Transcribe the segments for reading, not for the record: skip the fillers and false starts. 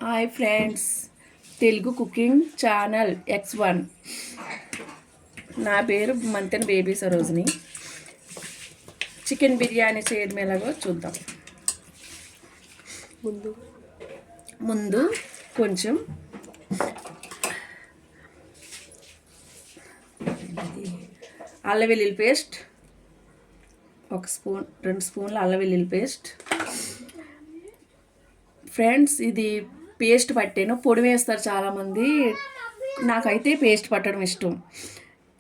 Hi friends, Telugu cooking channel X1. నా పేరు Manthena baby Sarojini. Chicken biryani చేయడం ఎలాగో చూద్దాం. ముందు కొంచెం అల్లం వెల్లుల్లి పేస్ట్, 1 స్పూన్ 2 స్పూన్ల అల్లం వెల్లుల్లి పేస్ట్. ఫ్రెండ్స్, ఇది పేస్ట్ పట్టాను. పొడి వేస్తారు చాలామంది, నాకైతే పేస్ట్ పట్టడం ఇష్టం.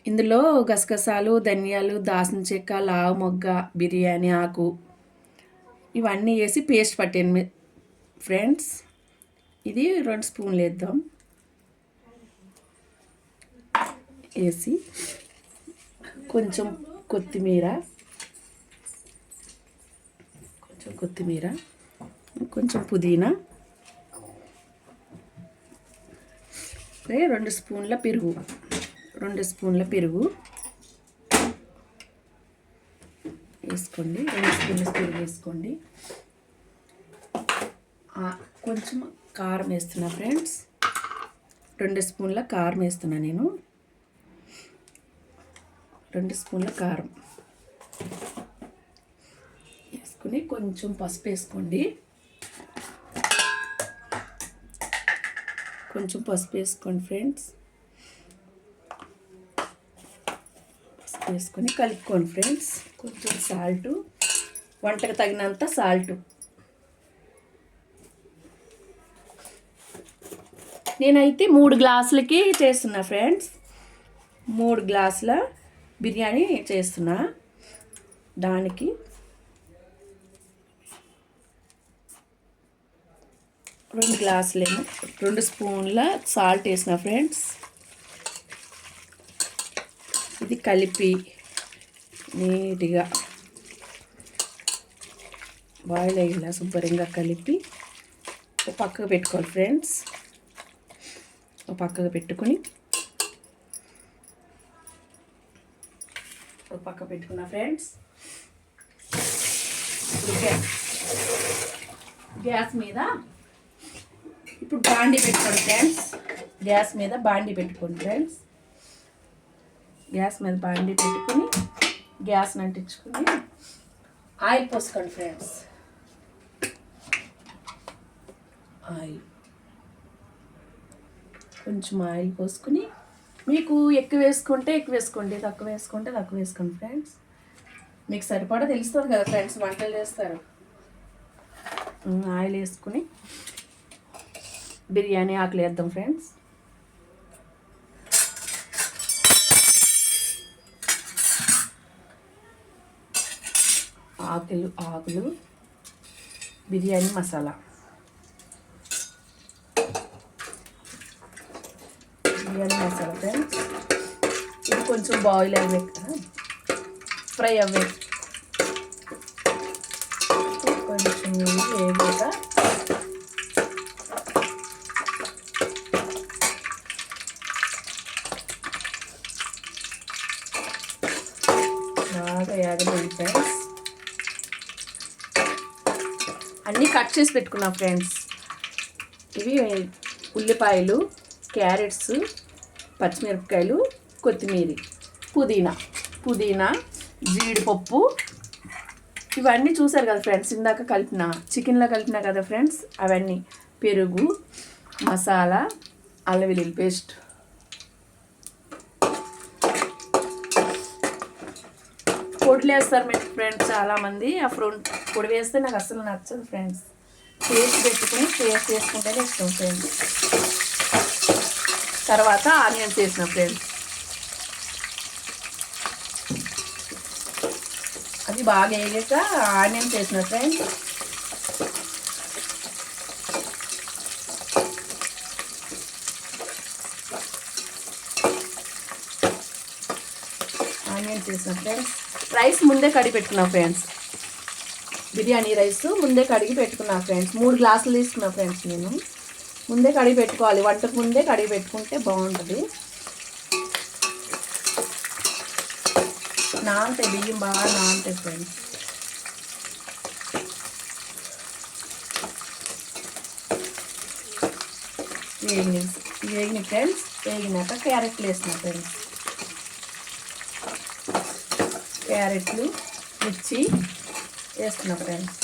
ఇందులో గసగసాలు, ధనియాలు, దాల్చిన చెక్క, లావు మొగ్గ, బిర్యానీ ఆకు ఇవన్నీ వేసి పేస్ట్ పట్టాను ఫ్రెండ్స్. ఇది 2 స్పూన్లు వేద్దాం. వేసి కొంచెం కొత్తిమీర, కొంచెం పుదీనా, 2 స్పూన్ల పెరుగు, 2 స్పూన్ల పెరుగు వేసుకోండి. 2 స్పూన్ల పెరుగు వేసుకోండి. కొంచెం కారం వేస్తున్నా ఫ్రెండ్స్. 2 స్పూన్ల కారం వేస్తున్నా నేను. 2 స్పూన్ల కారం వేసుకుని కొంచెం పసుపు వేసుకోండి. కొంచెం పసుపు వేసుకోండి ఫ్రెండ్స్. పసుపు వేసుకొని కలుపుకోండి ఫ్రెండ్స్. కొంచెం సాల్టు, వంటకు తగినంత సాల్టు. నేనైతే 3 గ్లాసులకి చేస్తున్నా ఫ్రెండ్స్. 3 గ్లాసుల బిర్యానీ చేస్తున్నా. దానికి 2 గ్లాసులేమో 2 స్పూన్ల సాల్ట్ వేసిన ఫ్రెండ్స్. ఇది కలిపి నీట్గా బాయిల్ అయ్యేలా శుభ్రంగా కలిపి పక్కకు పెట్టుకోవాలి ఫ్రెండ్స్. పక్కకు పెట్టుకుని పక్క పెట్టుకున్నా ఫ్రెండ్స్. గ్యాస్ మీద ఇప్పుడు బాండీ పెట్టుకోండి ఫ్రెండ్స్. గ్యాస్ మీద బాండీ పెట్టుకోండి ఫ్రెండ్స్. గ్యాస్ మీద బాండీ పెట్టుకుని గ్యాస్ని అంటించుకుని ఆయిల్ పోసుకోండి ఫ్రెండ్స్. ఆయిల్ కొంచెం ఆయిల్ పోసుకుని, మీకు ఎక్కువ వేసుకుంటే ఎక్కువ వేసుకోండి, తక్కువ వేసుకుంటే తక్కువ వేసుకోండి ఫ్రెండ్స్. మీకు సరిపడా తెలుస్తుంది కదా ఫ్రెండ్స్, వంటలు చేస్తారు. ఆయిల్ వేసుకుని బిర్యానీ ఆకులు వేద్దాం ఫ్రెండ్స్. ఆకులు బిర్యానీ మసాలా, ఫ్రెండ్స్. ఇది కొంచెం బాయిల్ అవ్వే, ఫ్రై అవ్వే, కొంచెం వేగాక బాగా యాగలేదు ఫ్రెండ్స్. అన్నీ కట్ చేసి పెట్టుకున్నాం ఫ్రెండ్స్. ఇవి ఉల్లిపాయలు, క్యారెట్స్, పచ్చిమిరపకాయలు, కొత్తిమీర, పుదీనా, జీడిపప్పు ఇవన్నీ చూసారు కదా ఫ్రెండ్స్. ఇందాక కలిపిన చికెన్లో కలిపినా కదా ఫ్రెండ్స్. అవన్నీ పెరుగు, మసాలా, అల్లం వెల్లుల్లి పేస్ట్. పొడులు వేస్తారు మీరు ఫ్రెండ్స్ చాలామంది. ఆ పొడి వేస్తే నాకు అసలు నచ్చదు ఫ్రెండ్స్. పేస్ట్ పెట్టుకుని పేస్ట్ వేసుకుంటేనే ఇష్టం ఫ్రెండ్స్. తర్వాత ఆనియన్స్ వేసిన ఫ్రెండ్స్. అది బాగా వేగాక ఆనియన్స్ వేసిన ఫ్రెండ్స్. ఆనియన్స్ వేసిన ఫ్రెండ్స్. రైస్ ముందే కడిగి పెట్టుకున్నా ఫ్రెండ్స్. బిర్యానీ రైస్ ముందే కడిగి పెట్టుకున్నా ఫ్రెండ్స్. 3 గ్లాసులు తీసుకున్నా ఫ్రెండ్స్. నేను ముందే కడిగి పెట్టుకోవాలి, వంటకు ముందే కడిగి పెట్టుకుంటే బాగుంటుంది. నానతాయి, బియ్యం బాగా నానతాయి ఫ్రెండ్స్. వేగిన వేగిన ఫ్రెండ్స్. వేగినాక క్యారెట్లు వేసిన ఫ్రెండ్స్. క్యారెట్లు మిర్చి వేస్తున్నా ఫ్రెండ్స్.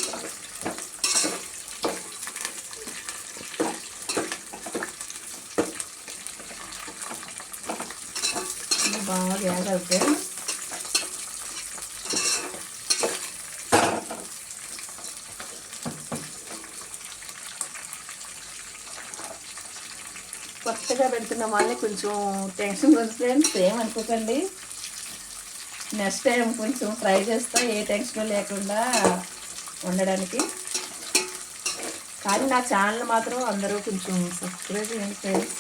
బాగా వేగాలి ఫ్రెండ్స్. కొత్తగా పెడుతున్న వాళ్ళే కొంచెం టెన్షన్ ఉంది ఫ్రెండ్స్, ఏమనుకోకండి. నెక్స్ట్ టైం కొంచెం ట్రై చేస్తా ఏ టెన్షన్ లేకుండా ఉండడానికి. కానీ నా ఛానల్ మాత్రం అందరూ కొంచెం సబ్స్క్రైబ్ చేయండి ఫ్రెండ్స్.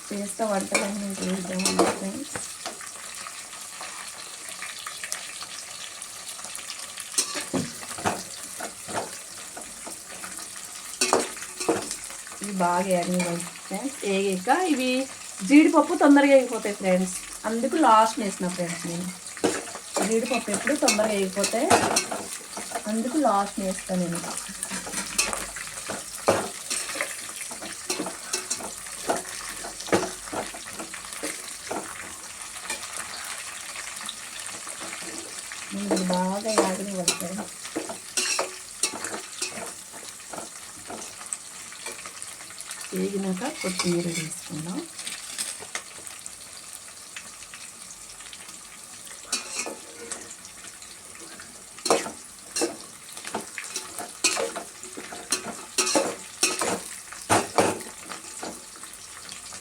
చేస్తా వంటలన్నీ చేద్దామండి ఫ్రెండ్స్. ఇవి బాగా వేగనివ్వండి ఫ్రెండ్స్. వేగాక ఇవి జీడిపప్పు తొందరగా వేగిపోతాయి ఫ్రెండ్స్, అందుకు లాస్ట్ వేసిన ఫ్రెండ్స్. నేను జీడిపప్పు ఎప్పుడు తొందరగా వేగిపోతాయి, అందుకు లాస్ట్ వేస్తాను నేను. ఇది బాగా వేగనివ్వండి ఫ్రెండ్స్. వేగినాక కొత్తిమీర వేసుకుందాం.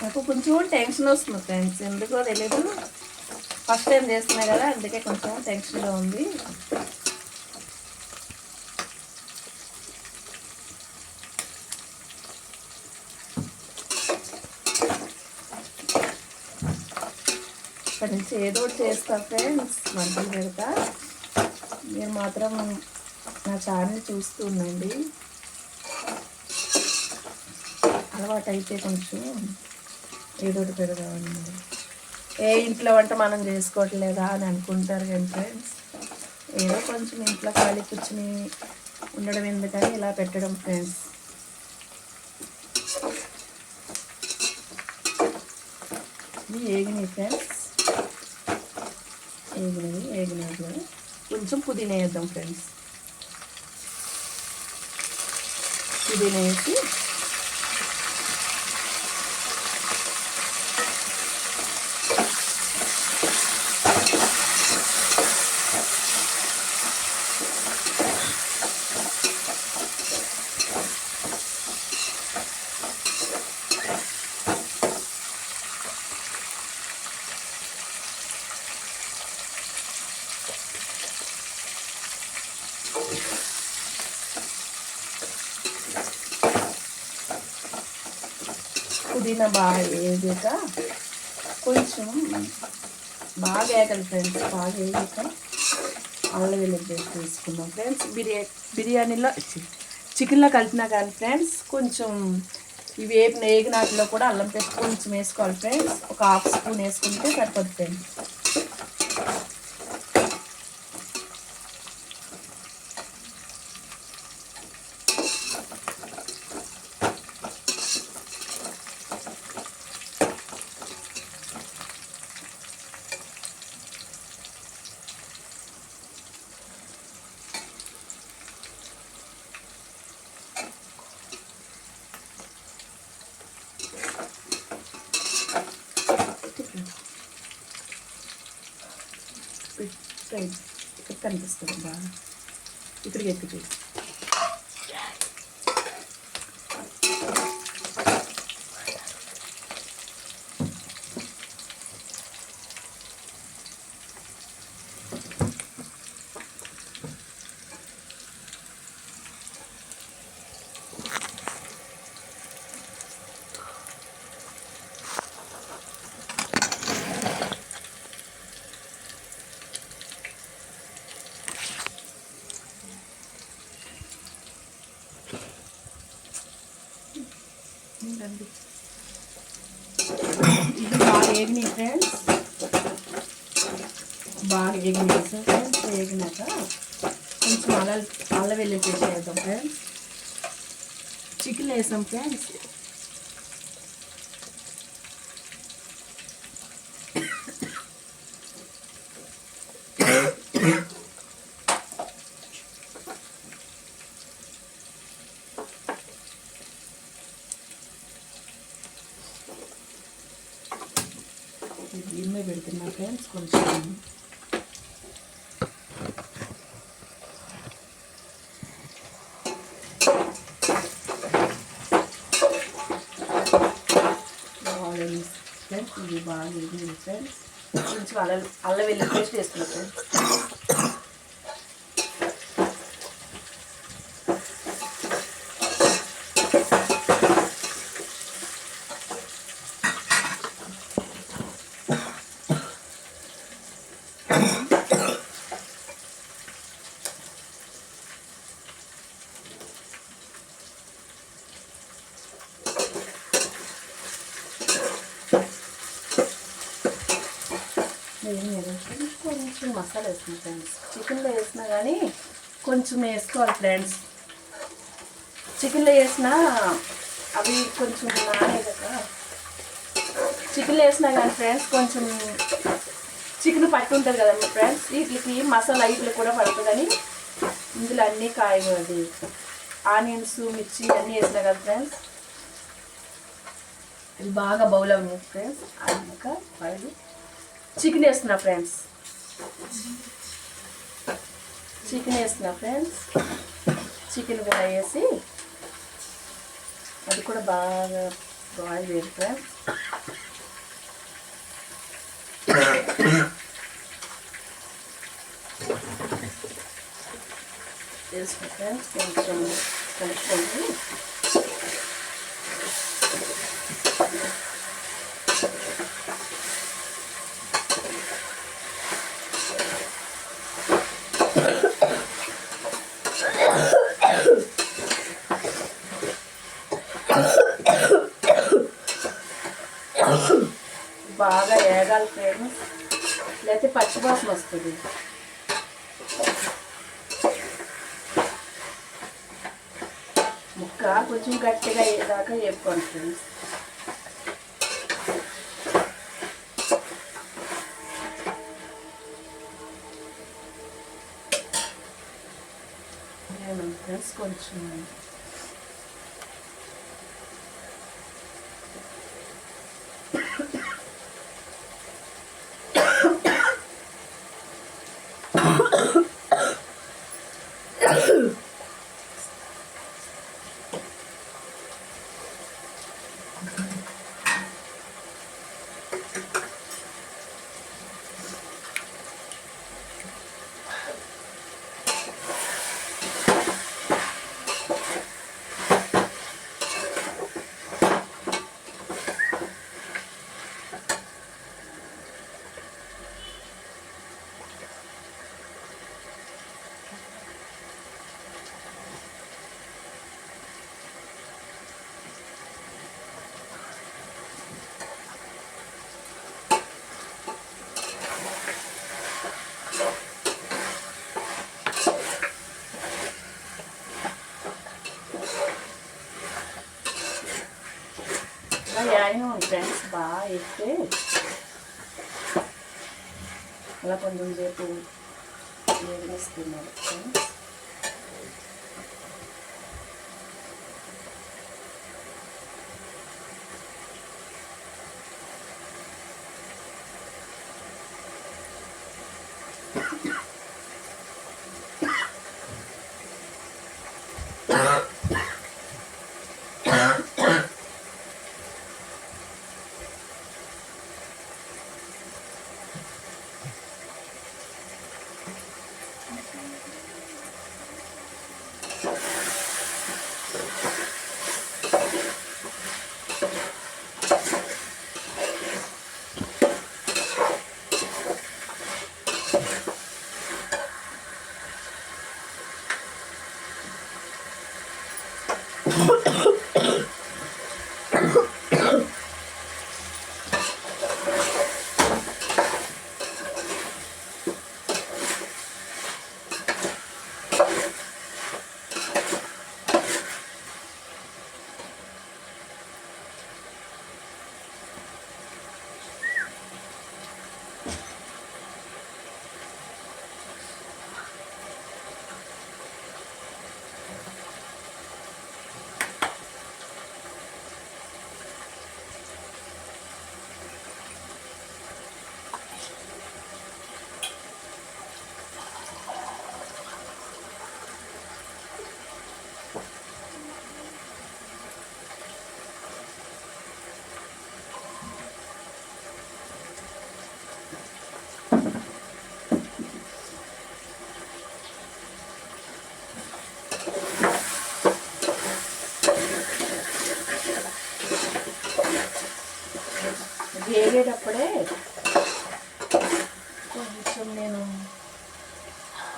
నాకు కొంచెం టెన్షన్ వస్తుంది ఫ్రెండ్స్, ఎందుకో తెలీదు. ఫస్ట్ టైం చేస్తున్నా కదా, అందుకే కొంచెం టెన్షన్గా ఉంది. ఇక్కడి నుంచి ఏదో ఒకటి చేస్తా ఫ్రెండ్స్, వంటలు పెడతా. మీరు మాత్రం నా ఛానల్ చూస్తూ ఉండండి. అలవాటు అయితే కొంచెం ఏదో ఒకటి పెడదామండి. ఏ ఇంట్లో వంట మనం చేసుకోవట్లేదా అని అనుకుంటారు కానీ ఫ్రెండ్స్, ఏదో కొంచెం ఇంట్లో ఖాళీ కూర్చుని ఉండడం ఎందుకని ఇలా పెట్టడం ఫ్రెండ్స్. ఇవి వేగినాయి ఫ్రెండ్స్. వేగినాయి కొంచెం పుదీనా వేద్దాం ఫ్రెండ్స్. పుదీనా వేసి పుదీనా బాగా వేగాక కొంచెం బాగా వేగాలి ఫ్రెండ్స్. బాగా వేగాక అల్లం వెల్లుల్లి పేస్ట్ వేసుకుందాం ఫ్రెండ్స్. బిర్యానీలో చికెన్లో కలిపినా కానీ ఫ్రెండ్స్, కొంచెం ఇవి వేగినాటిలో కూడా అల్లం పేస్ట్ కొంచెం వేసుకోవాలి ఫ్రెండ్స్. ఒక హాఫ్ స్పూన్ వేసుకుంటే సరిపోతుంది ఫ్రెండ్స్. ఇక్కడ కనిపిస్తుంది బాగా, ఇక్కడికి ఎత్తి చూసి. ఇది బాగా వేగినాయి ఫ్రెండ్స్. బాగా వేగినాయి ఫ్రెండ్స్. వేగినాక కొంచెం అల్లం వెల్లుల్లి పేస్ట్ వేద్దాం ఫ్రెండ్స్. చికెన్ వేసాం ఫ్రెండ్స్. దీన్నే పెడుతున్నా ఫ్రెండ్స్. కొంచెం ఫ్రెండ్స్ ఇది బాగా వేగింది ఫ్రెండ్స్. కొంచెం అల్లం వెల్లుల్లి పేస్ట్ వేస్తున్నా ఫ్రెండ్స్. కొంచెం మసాలా వేసుకున్నాం ఫ్రెండ్స్. చికెన్లో వేసినా కానీ కొంచెం వేసుకోవాలి ఫ్రెండ్స్. చికెన్లో వేసినా అవి కొంచెం నానేదాక చికెన్లో వేసినా కానీ ఫ్రెండ్స్ కొంచెం చికెన్ పట్టి ఉంటుంది కదండి ఫ్రెండ్స్. వీటికి మసాలా వీటికి కూడా పడుతుందని ఇందులో అన్నీ కాయగూరది ఆనియన్స్ మిర్చి అన్నీ వేసినా కదా ఫ్రెండ్స్. ఇది బాగా బౌల్ అవ్వదు ఫ్రెండ్స్. అన్నాక ఫైవ్ చికెన్ వేస్తున్నా ఫ్రెండ్స్. చికెన్ కూడా వేసి అది కూడా బాగా బాయిల్ చేయాలి ఫ్రెండ్స్. వేసుకున్న ఫ్రెండ్స్ కొంచెం కలుపుకోండి. బాగా ఏగాలి ఫ్రెండ్స్, లేకపోతే పచ్చివాసన వస్తుంది. ముక్క కొంచెం గట్టిగా అయ్యేదాకా వేపుకోండి ఫ్రెండ్స్. ఫ్రెండ్స్ కొంచెం యాయం ఫ్రెండ్స్ బాగా వేస్తే అలా కొంచెం సేపు వేగిస్తున్నారు ఫ్రెండ్స్. వేగేటప్పుడే కొంచెం నేను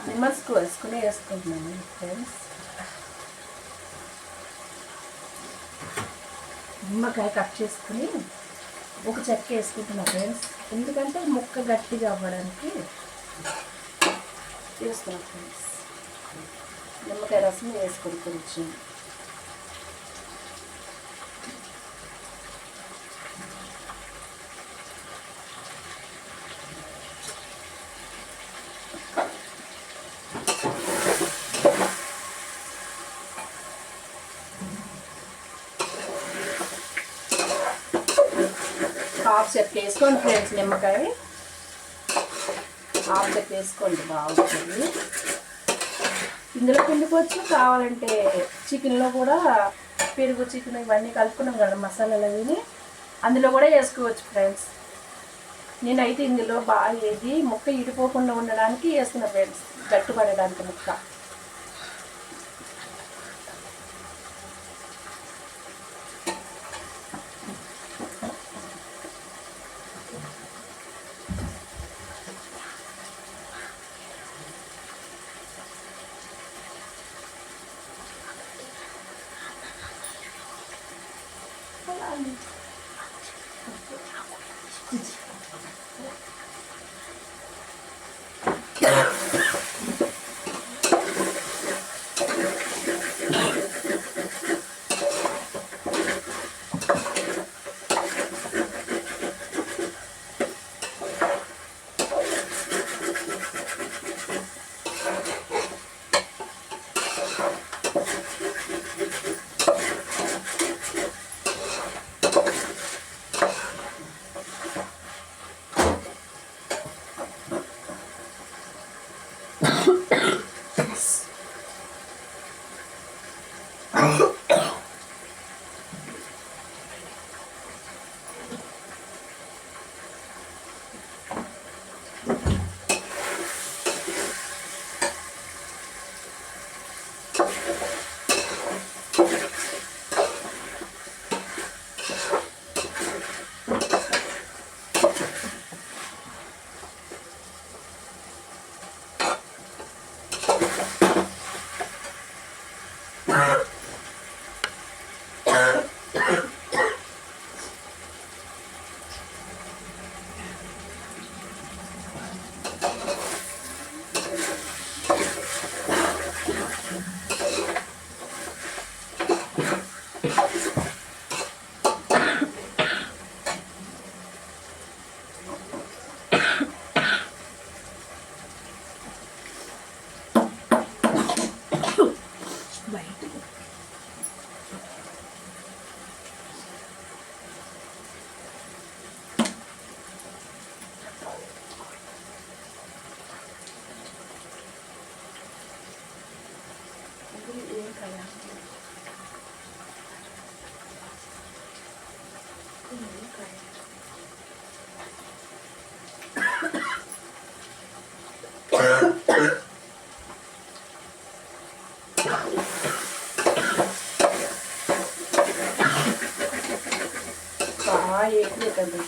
నిమ్మస్కు వేసుకుంటున్నాను ఫ్రెండ్స్. నిమ్మకాయ కట్ చేసుకుని ఒక చెక్క వేసుకుంటున్నా ఫ్రెండ్స్, ఎందుకంటే ముక్క గట్టిగా అవ్వడానికి వేస్తున్నాను ఫ్రెండ్స్. నిమ్మకాయ రసం వేసుకొని కొంచెం హాఫ్ చెక్క వేసుకోండి ఫ్రెండ్స్. నిమ్మకాయ హాఫ్ చెక్క వేసుకోండి, బాగుంటుంది. ఇందులో పిండుకోవచ్చు, కావాలంటే చికెన్లో కూడా పెరుగు చికెన్ ఇవన్నీ కలుపుకున్నాం కదా మసాలాలు అవి, అందులో కూడా వేసుకోవచ్చు ఫ్రెండ్స్. నేనైతే ఇందులో బాగా వేసి ముక్క ఇడిపోకుండా ఉండడానికి వేస్తున్నా ఫ్రెండ్స్, గట్టిపడడానికి ముక్క.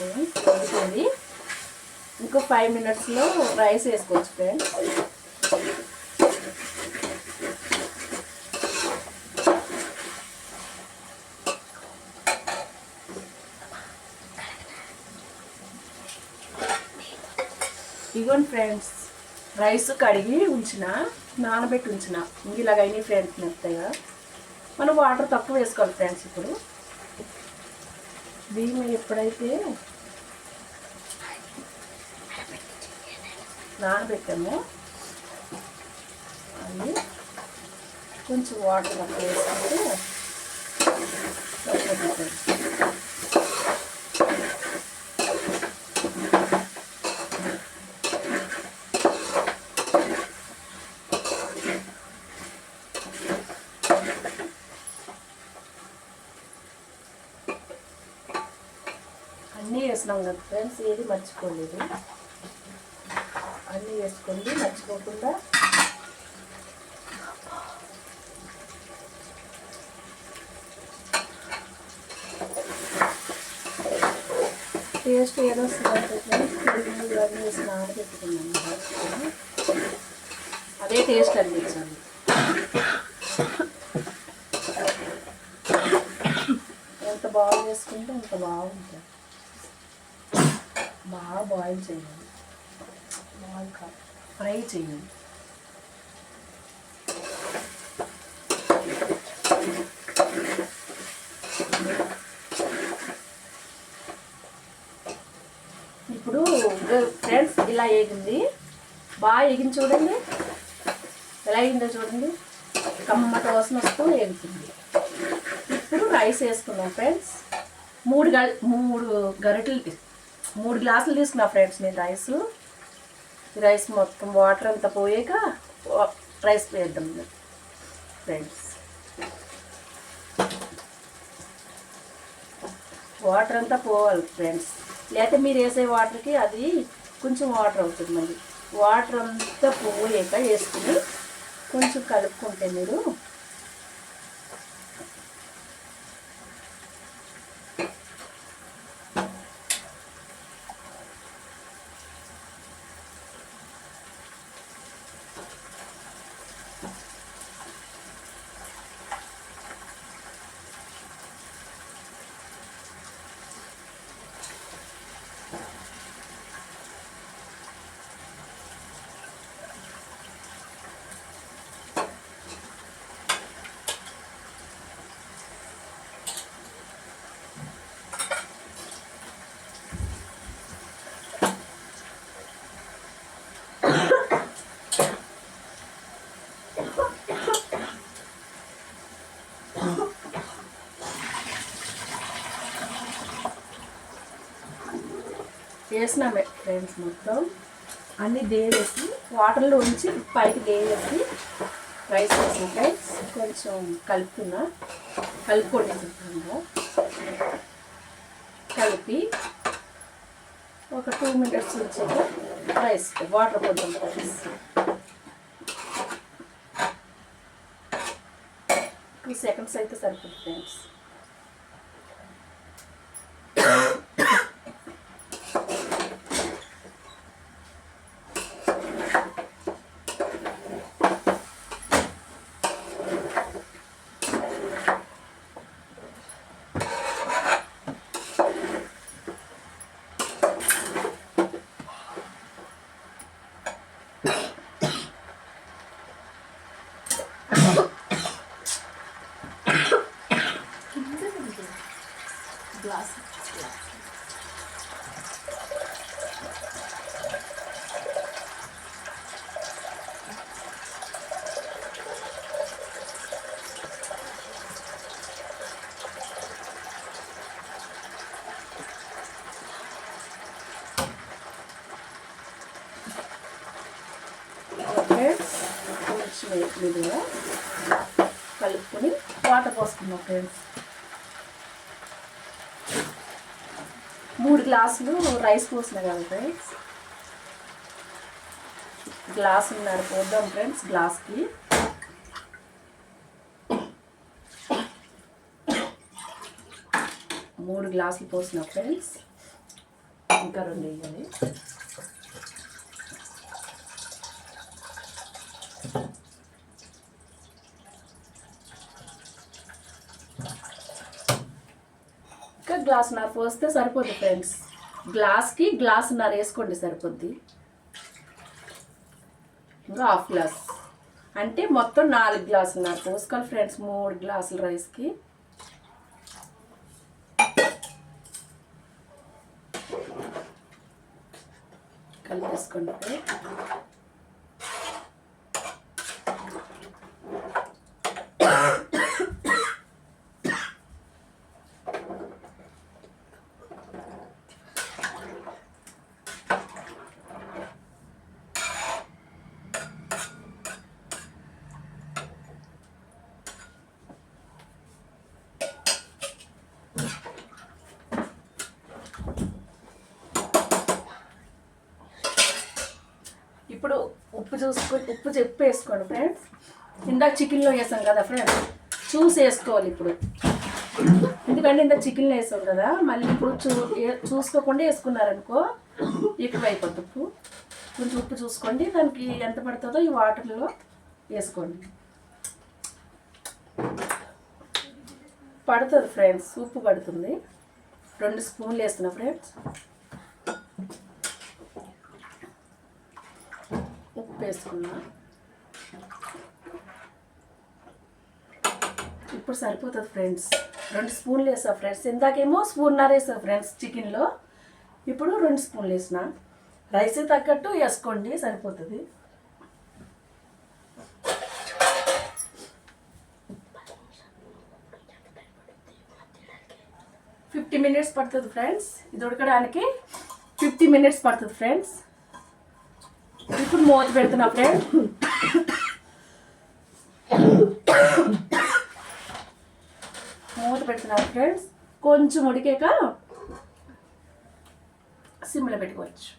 ఉడుకుతుంది. ఇంకో 5 మినిట్స్లో రైస్ వేసుకోవచ్చు ఫ్రెండ్స్. ఇదిగోండి ఫ్రెండ్స్, రైస్ కడిగి నానబెట్టి ఉంచిన ఇలాగ అయినాయి ఫ్రెండ్స్ మెత్తగా. మనం వాటర్ తక్కువ వేసుకోవాలి ఫ్రెండ్స్. ఇప్పుడు బియ్యం ఎప్పుడైతే నానబెట్టామో అది కొంచెం వాటర్ తక్కువ వేసుకుంటే సరిపోతుంది. అన్నీ వేసినాం కదా ఫ్రెండ్స్, ఏది మర్చిపోలేదు. అన్నీ వేసుకోండి మర్చిపోకుండా. టేస్ట్ ఏదో ఇవన్నీ వేసి నానబెట్టుకున్నాను. అదే టేస్ట్ అనిపించాలి. ఎంత బాగా చేసుకుంటే అంత బాగుంటుంది. బాగా బాయిల్ చేయాలి, బాయిల్ కాదు ఫ్రై చేయాలి. ఇప్పుడు ఫ్రెండ్స్ ఇలా ఏగింది, బాగా ఏగింది చూడండి, ఎలా అయిందో చూడండి, కమ్మట వాసన వస్తూ ఏగుతుంది. ఇప్పుడు రైస్ వేసుకున్నాం ఫ్రెండ్స్. 3 గ్లాసులు తీసుకున్నా ఫ్రెండ్స్ నేను రైస్ మొత్తం వాటర్ అంతా పోయాక రైస్ వేద్దాం ఫ్రెండ్స్. వాటర్ అంతా పోవాలి ఫ్రెండ్స్, లేకపోతే మీరు వేసే వాటర్కి అది కొంచెం వాటర్ అవుతుంది. మళ్ళీ వాటర్ అంతా పోయాక వేసుకుని కొంచెం కలుపుకుంటే మీరు వేసినామే ఫ్రెండ్స్. మొత్తం అన్నీ దేవేసి వాటర్లో ఉంచి పైకి దేవేసి రైస్ వేసిన ఫ్రెండ్స్. కొంచెం కలుపుకోండి కలిపి ఒక 2 minutes ఉంచాక రైస్ వాటర్ పోద్దాం ఫ్రెండ్స్. 2 seconds అయితే సరిపోతుంది ఫ్రెండ్స్. గ్లాస్ కొంచెం మీదుగా కలుపుకొని వాటర్ పోసుకున్నాం ఫ్రెండ్స్. 3 గ్లాసులు రైస్ పోసిన కదా ఫ్రెండ్స్, గ్లాసున్నర పోద్దాం ఫ్రెండ్స్. గ్లాస్కి 3 గ్లాసులు పోసిన ఫ్రెండ్స్. ఇంకా 2 వేయాలి. ఇంకా గ్లాసున్నర పోస్తే సరిపోద్ది ఫ్రెండ్స్. గ్లాస్కి గ్లాసున్నర వేసుకోండి సరిపోద్ది. ఇంకా 1/2 గ్లాస్ అంటే మొత్తం 4 గ్లాసున్నర పోసుకోవాలి ఫ్రెండ్స్. 3 గ్లాసుల రైస్కి కలిపేసుకోండి. ఇప్పుడు ఉప్పు చెప్పి వేసుకోండి ఫ్రెండ్స్. ఇందాక చికెన్లో వేసాం కదా ఫ్రెండ్స్, చూసి వేసుకోవాలి. ఇప్పుడు ఎందుకంటే ఇంత చికెన్ వేసాం కదా, మళ్ళీ ఇప్పుడు చూసుకోకుండా వేసుకున్నారనుకో ఎక్కువ అయిపోతుంది ఉప్పు. కొంచెం ఉప్పు చూసుకోండి, దానికి ఎంత పడుతుందో ఈ వాటర్లో వేసుకోండి. పడుతుంది ఫ్రెండ్స్, ఉప్పు పడుతుంది. 2 స్పూన్లు వేస్తున్నా ఫ్రెండ్స్. ఉప్పు వేసుకున్నా. ఇప్పుడు సరిపోతుంది ఫ్రెండ్స్. 2 స్పూన్లు వేసా ఫ్రెండ్స్. ఇందాకేమో 1.5 స్పూన్ వేసా ఫ్రెండ్స్ చికెన్లో, ఇప్పుడు 2 స్పూన్లు వేసిన. రైస్ తగ్గట్టు వేసుకోండి, సరిపోతుంది. $50 minutes పడుతుంది ఫ్రెండ్స్. ఇది ఉడకడానికి 50 minutes పడుతుంది ఫ్రెండ్స్. ఇప్పుడు మూత పెడుతున్నా ఫ్రెండ్స్. మూత పెడుతున్నా ఫ్రెండ్స్. కొంచెం ఉడికాక సిమ్లో పెట్టుకోవచ్చు.